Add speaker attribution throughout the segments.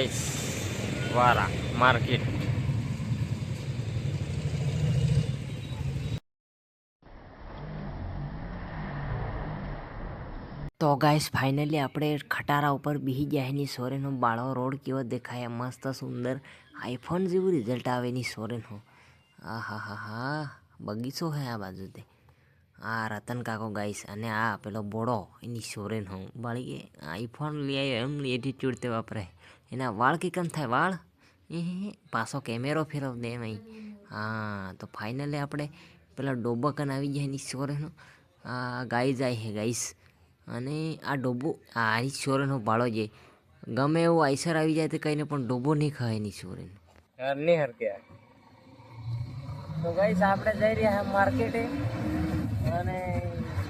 Speaker 1: Guys વારા market. તો guys finally આપણે ખટારા ઉપર બેસી ગયા એની સોરેનો બાળો રોડ કેવો દેખાય મસ્ત સુંદર આઈફોન જેવું રિઝલ્ટ આવે એની સોરેનો. આ હા હા હા બગીચો હે આ બાજુ તે. આ રતન કાકો ગાઈસ અને આ પેલો બોડો એની સોરેનો બાળી કે આઈફોન લઈ આવ્યો એમ એટીટ્યુડ તે વાપરે. એના વાળ કે કેમ થાય વાળ પાછો કેમેરો ફેરવ દે એમ. હા તો ફાઇનલી આપણે પેલા ડોબકન આવી ગયા એની સોરેનો. આ ગાઈ જાય હે ગાઈસ અને આ ડોબો આ સોરેનો બાળો જે ગમે એવું આઈસર આવી જાય તો કહીને પણ ડોબો નહીં ખાય એની સોરેનો નહીં હરકે. તો ગાઈસ આપણે જઈ રહ્યા હા માર્કેટે અને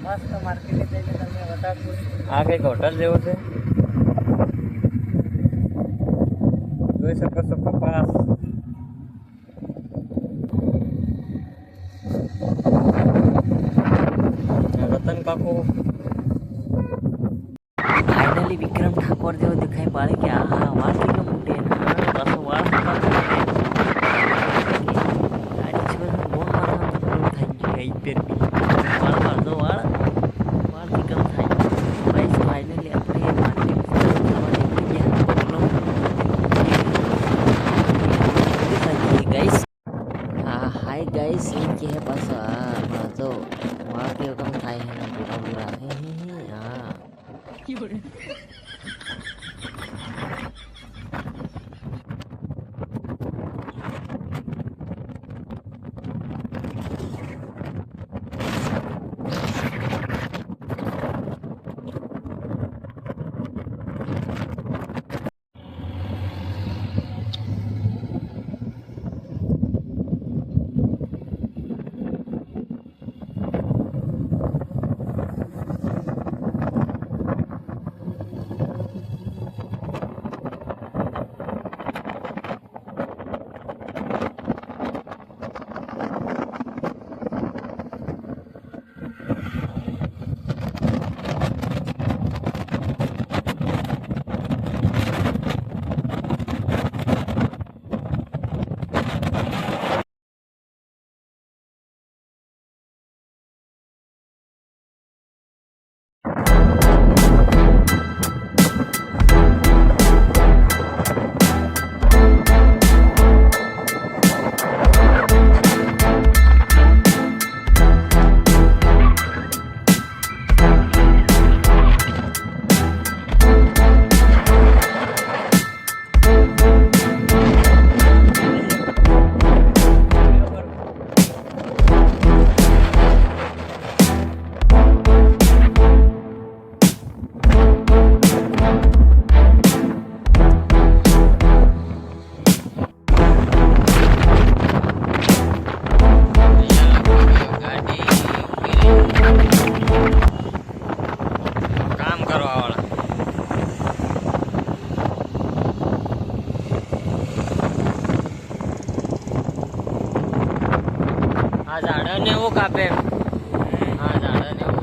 Speaker 1: મસ્ત માર્કેટે જઈને તમને બતાવું. આ કંઈક હોટલ જેવું છે જોઈ શકો છો. કપાસ રતન કાકુ ફાઇનલી વિક્રમ ઠાકોર જેવો દેખાય બાળે કે આ હા વાળ કેટલો મોટે પાછો વાળ ગાડી છે બોન મારવા થઈ ગઈ પેર વાળ વાળનો વાળ વાળથી કમ થાય. ગાઈસ ફાઇનલી આપણે માર્કેટ ગાઈસ. હા હાય ગાઈસ એમ કે પાછા હા તો વાળ કેવો કમ થાય હે પૂરા પૂરા હા. આ ઝાડને એવું કાપે આ ઝાડને એવું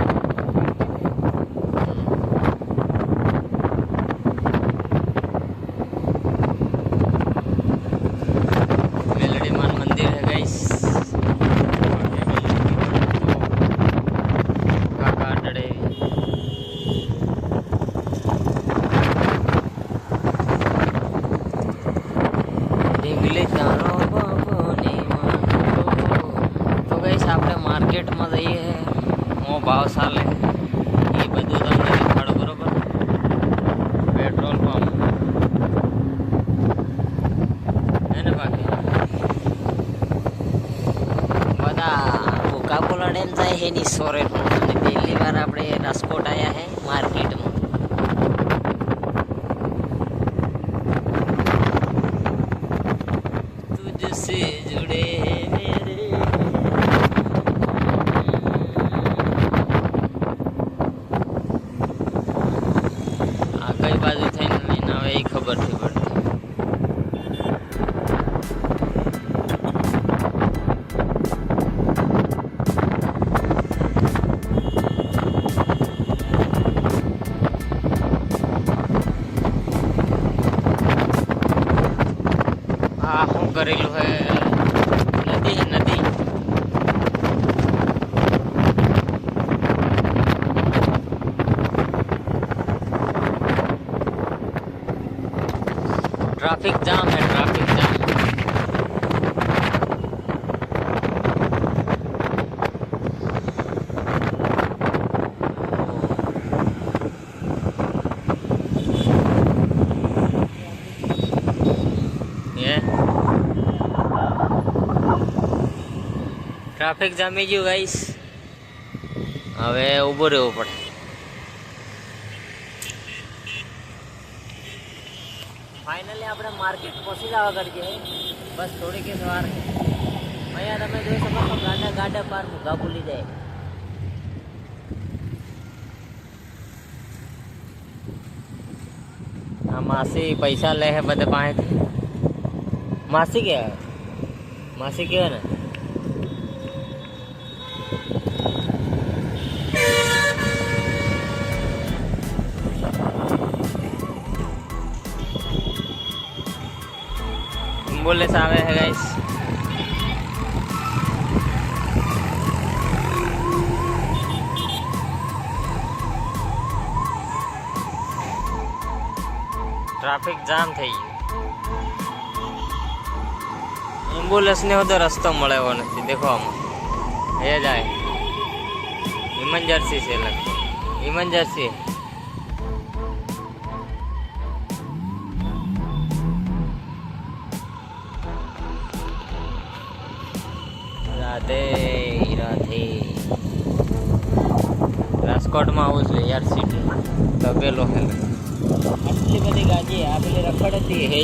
Speaker 1: મેલડી માન મંદિર હે ગાઈસ. કાકા અડડે ઢીંગલી તારો આપણે માર્કેટમાં જઈએ મો ભાવ ચાલે એ બધું તમને દેખાડો બરોબર. પેટ્રોલ પંપ એને બાકી બધા ભૂકા પોલાડેને જાય છે ની સોરે. અને પહેલી વાર આપણે રાજકોટ આવ્યા હે માર્કેટમાં. તુજસે જુડે કઈ બાજુ થઈને લઈને આવે એ ખબર નથી પડતી. આ શું કરેલું હે નદી નદી ट्रैफिक जाम है ट्रैफिक जाम ये ट्रैफिक जामी गયું ગાઈસ હવે ઊભો રહેવું પડે फाइनली આપણે માર્કેટ પહોંચી જવા કરીએ બસ થોડી કે વાર અહીંયા તમે જોઈ શકો છો ગાડા ગાડા પાર મુગા ભૂલી જાય આ માસી પૈસા લે હે બધે પાસે માસી કે માસી કે ને एम्बुलेंस आवे है गाइस ट्रैफिक जाम થઈ ગયું एम्बुलेंस ने उधर रस्तो મળે એવો નથી देखो આમાં એ જાય इमरजेंसी से लगता इमरजेंसी રાધે રાધે રાજકોટમાં આવું છે યાર સિટી તબેલો હે આટલી બધી ગાડી આ પેલી રખડતી હે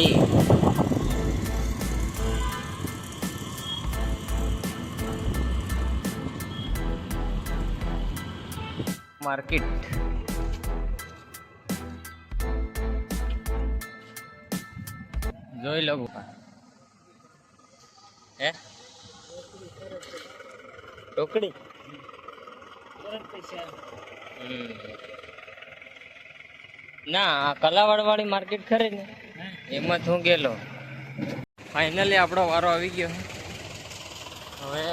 Speaker 1: માર્કેટ જોઈ લો હે टोकड़ी ना कलावाड़ वाली मार्केट खरी ने एम हूँ गेलो फाइनली आपड़ो वारो आई गयो हवे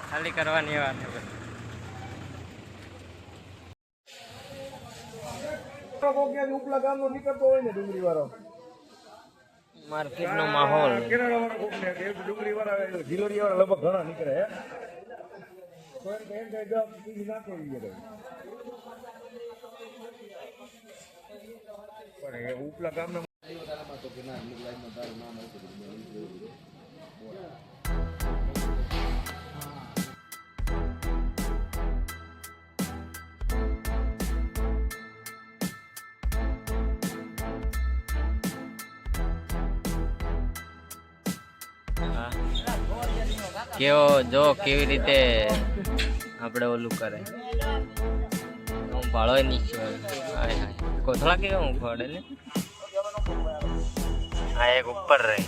Speaker 1: खाली करवानी वात मार्केट नो माहौल
Speaker 2: डूंगरी वाला झिलोरी वाला लगभग घना निकले है उपला गाम में
Speaker 1: કેવો જો કેવી રીતે આપણે ઓલું કરે હું ભાળો નીચે હાય હાય કોથળા કેવા હું ખોડે ને આ એક ઉપર રહી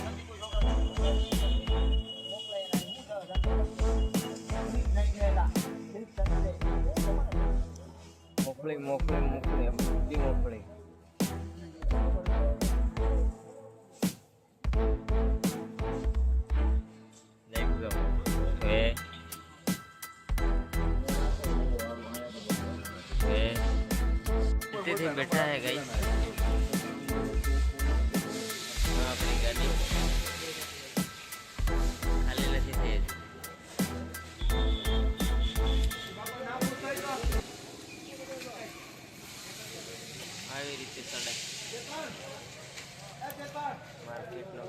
Speaker 1: મોકલી મોકલી મોકલી બધી મોકલી बैठा है गाइस अपनी गाड़ी खाली लगी थी આવી રીતે ચડે માર્કેટ નો